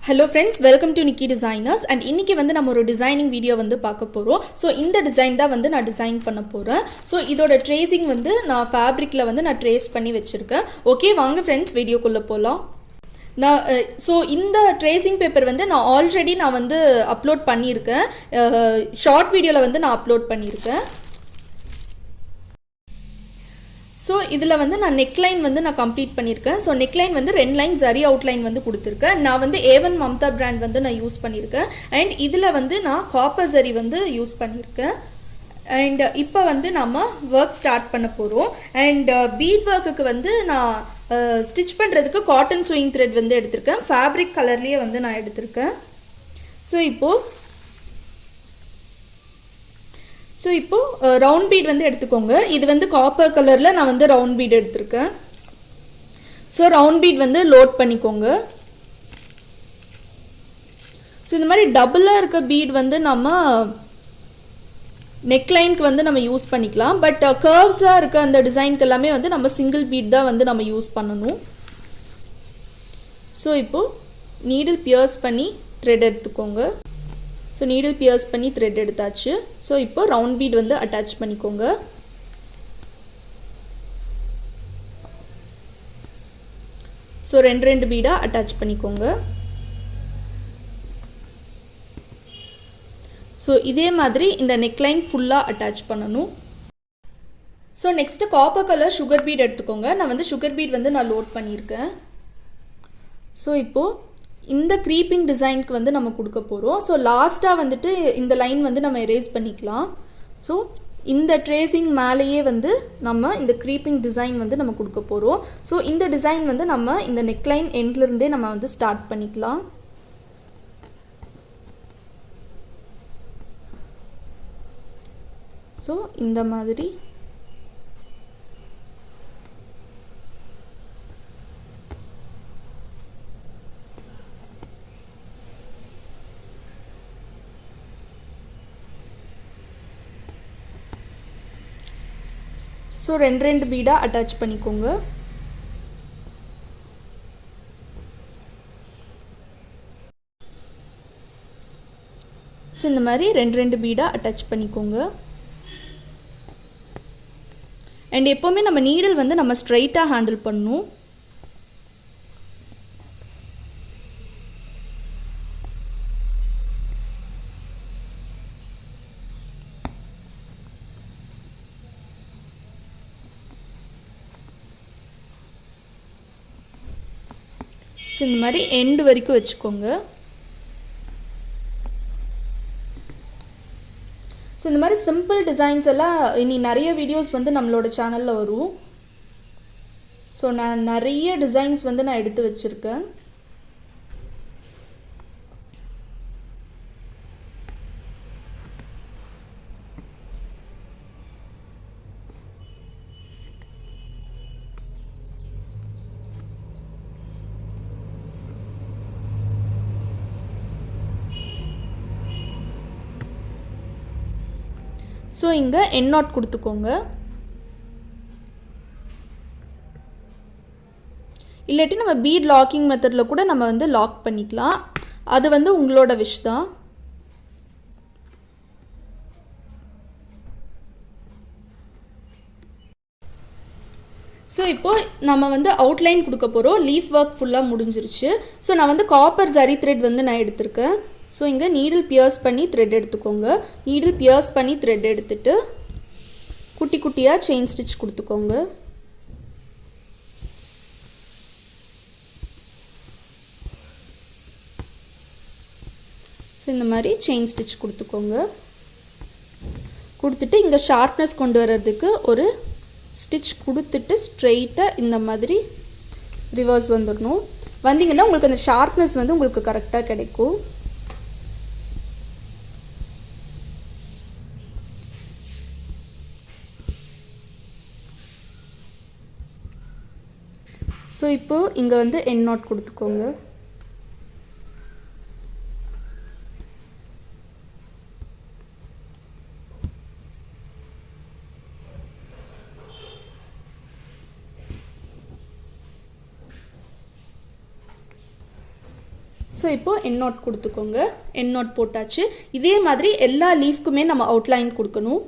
Hello friends, welcome to nikidesigners and இன்னைக்கு வந்து நம்ம ஒரு டிசைனிங் வீடியோ வந்து பார்க்க போறோம். சோ இந்த டிசைன் தான் வந்து நான் டிசைன் பண்ண போறேன். சோ இதோட ட்ரேசிங் வந்து நான் ஃபேப்ரிக்ல வந்து நான் ட்ரேஸ் பண்ணி வச்சிருக்கேன். ஓகே வாங்க फ्रेंड्स வீடியோக்குள்ள போலாம். ஸோ இந்த ட்ரேசிங் பேப்பர் வந்து நான் ஆல்ரெடி நான் வந்து அப்லோட் பண்ணியிருக்கேன். ஷார்ட் வீடியோவில் வந்து நான் அப்லோட் பண்ணியிருக்கேன். ஸோ இதில் வந்து நான் நெக்லைன் வந்து நான் கம்ப்ளீட் பண்ணியிருக்கேன். ஸோ நெக்லைன் வந்து 2 லைன் ஜரி அவுட்லைன் வந்து கொடுத்துருக்கேன். நான் வந்து A1 மம்தா பிராண்ட் வந்து நான் யூஸ் பண்ணியிருக்கேன். அண்ட் இதில் வந்து நான் காப்பர் ஜரி வந்து யூஸ் பண்ணியிருக்கேன். அண்ட் இப்போ வந்து நம்ம ஒர்க் ஸ்டார்ட் பண்ண போகிறோம். அண்ட் பீட் ஒர்க்குக்கு வந்து நான் ஸ்டிச் பண்ணுறதுக்கு காட்டன் சூயிங் த்ரெட் வந்து எடுத்திருக்கேன். ஃபேப்ரிக் கலர்லேயே வந்து நான் எடுத்திருக்கேன். ஸோ இப்போது ரவுண்ட் பீட் வந்து எடுத்துக்கோங்க. இது வந்து காப்பர் கலரில் நான் வந்து ரவுண்ட் பீட் எடுத்திருக்கேன். ஸோ ரவுண்ட் பீட் வந்து லோட் பண்ணிக்கோங்க. ஸோ இந்த மாதிரி டபுளாக இருக்க பீட் வந்து நம்ம நெக்லைனுக்கு வந்து நம்ம யூஸ் பண்ணிக்கலாம். பட் கர்வ்ஸாக இருக்க அந்த டிசைனுக்கு எல்லாமே வந்து நம்ம சிங்கிள் பீட் தான் வந்து நம்ம யூஸ் பண்ணணும். ஸோ இப்போது நீடில் பியர்ஸ் பண்ணி த்ரெட் எடுத்துக்கோங்க. ஸோ நீடில் பியர்ஸ் பண்ணி த்ரெட் எடுத்தாச்சு. ஸோ இப்போ ரவுண்ட் பீட் வந்து அட்டாச் பண்ணிக்கோங்க. ஸோ ரெண்டு பீடாக அட்டாச் பண்ணிக்கோங்க. ஸோ இதே மாதிரி இந்த நெக்லைன் ஃபுல்லாக அட்டாச் பண்ணணும். So next copper colour sugar beat எடுத்துக்கோங்க. நான் வந்து சுகர் பீட் வந்து நான் லோட் பண்ணியிருக்கேன். ஸோ இப்போது இந்த க்ரீப்பிங் டிசைனுக்கு வந்து நம்ம கொடுக்க போகிறோம். ஸோ லாஸ்ட்டாக வந்துட்டு இந்த லைன் வந்து நம்ம எரேஸ் பண்ணிக்கலாம். ஸோ இந்த ட்ரேசிங் மேலேயே வந்து நம்ம இந்த க்ரீப்பிங் டிசைன் வந்து நம்ம கொடுக்க போகிறோம். ஸோ இந்த டிசைன் வந்து நம்ம இந்த நெக்லைன் எண்ட்லேருந்தே நம்ம வந்து ஸ்டார்ட் பண்ணிக்கலாம். ஸோ இந்த மாதிரி ஸோ ரெண்டு பீடாக அட்டாச் பண்ணிக்கோங்க. ஸோ இந்த மாதிரி ரெண்டு பீடாக அட்டாச் பண்ணிக்கோங்க. அண்ட் எப்போவுமே நம்ம நீடில் வந்து நம்ம ஸ்ட்ரைட்டாக ஹேண்டில் பண்ணணும். ஸோ இந்த மாதிரி எண்டு வரைக்கும் வச்சுக்கோங்க. ஸோ இந்த மாதிரி சிம்பிள் டிசைன்ஸ் எல்லாம் இனி நிறைய வீடியோஸ் வந்து நம்மளோட சேனலில் வரும். ஸோ நான் நிறைய டிசைன்ஸ் வந்து நான் எடுத்து வச்சுருக்கேன். ஸோ இங்கே எண்ட் நாட் கொடுத்துக்கோங்க. இல்லாட்டி நம்ம பீட் லாக்கிங் மெத்தடில் கூட நம்ம வந்து லாக் பண்ணிக்கலாம். அது வந்து உங்களோட விஷ் தான். ஸோ இப்போது நம்ம வந்து அவுட்லைன் கொடுக்க போகிறோம். லீஃப் ஒர்க் ஃபுல்லாக முடிஞ்சிருச்சு. ஸோ நான் வந்து காப்பர் ஜரி த்ரெட் வந்து நான் எடுத்திருக்கேன். ஸோ இங்கே நீடில் பியர்ஸ் பண்ணி த்ரெட் எடுத்துக்கோங்க. நீடில் பியர்ஸ் பண்ணி த்ரெட் எடுத்துட்டு குட்டி குட்டியாக செயின் ஸ்டிச் கொடுத்துக்கோங்க. ஸோ இந்த மாதிரி செயின் ஸ்டிச் கொடுத்துக்கோங்க. கொடுத்துட்டு இங்கே ஷார்ப்னஸ் கொண்டு வர்றதுக்கு ஒரு ஸ்டிச் கொடுத்துட்டு ஸ்ட்ரெயிட்டாக இந்த மாதிரி ரிவர்ஸ் வந்துடணும். வந்தீங்கன்னா உங்களுக்கு அந்த ஷார்ப்னஸ் வந்து உங்களுக்கு கரெக்டாக கிடைக்கும். ஸோ இப்போது இங்கே வந்து எண்ட் நாட் கொடுத்துக்கோங்க. ஸோ இப்போது எண்ட் நாட் கொடுத்துக்கோங்க. எண்ட் நாட் போட்டாச்சு. இதே மாதிரி எல்லா லீஃப்க்குமே நம்ம அவுட்லைன் கொடுக்கணும்.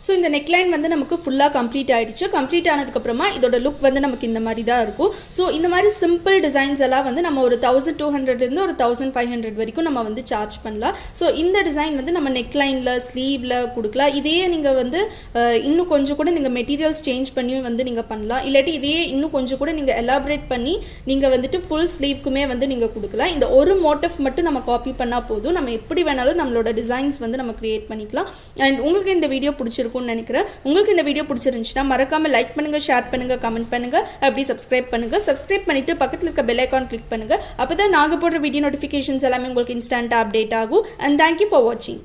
ஸோ இந்த நெக்லைன் வந்து நமக்கு ஃபுல்லாக கம்ப்ளீட் ஆகிடுச்சு. கம்ப்ளீட் ஆனதுக்கப்புறமா இதோட லுக் வந்து நமக்கு இந்த மாதிரி தான் இருக்கும். ஸோ இந்த மாதிரி சிம்பிள் டிசைன்ஸ் எல்லாம் வந்து நம்ம ஒரு 1200 ஒரு 1500 வரைக்கும் நம்ம வந்து சார்ஜ் பண்ணலாம். ஸோ இந்த டிசைன் வந்து நம்ம நெக்லைனில் ஸ்லீவில் கொடுக்கலாம். இதையே நீங்கள் வந்து இன்னும் கொஞ்சம் கூட நீங்கள் மெட்டீரியல்ஸ் சேஞ்ச் பண்ணி வந்து நீங்கள் பண்ணலாம். இல்லாட்டி இதையே இன்னும் கொஞ்சம் கூட நீங்கள் எலாபரேட் பண்ணி நீங்கள் வந்துட்டு ஃபுல் ஸ்லீவ்க்குமே வந்து நீங்கள் கொடுக்கலாம். இந்த ஒரு மோட்டிவ் மட்டும் நம்ம காப்பி பண்ணால் போதும். நம்ம எப்படி வேணாலும் நம்மளோட டிசைன்ஸ் வந்து நம்ம க்ரியேட் பண்ணிக்கலாம். அண்ட் உங்களுக்கு இந்த வீடியோ பிடிச்சிருக்கும் நினைக்கிறேன். உங்களுக்கு இந்த வீடியோ பிடிச்சிருந்துச்சுன்னா மறக்காம லைக் பண்ணுங்க, ஷேர் பண்ணுங்க, கமெண்ட் பண்ணுங்க, அப்படி சப்ஸ்கிரைப் பண்ணுங்க. சப்ஸ்கிரைப் பண்ணிட்டு பக்கத்துல இருக்க பெல் ஐகான் கிளிக் பண்ணுங்க. அப்பதான் நாங்க போடுற வீடியோ நோட்டிஃபிகேஷன்ஸ் எல்லாமே உங்களுக்கு இன்ஸ்டன்ட்டா அப்டேட் ஆகும். அண்ட் தேங்க்யூ ஃபார் வாட்சிங்.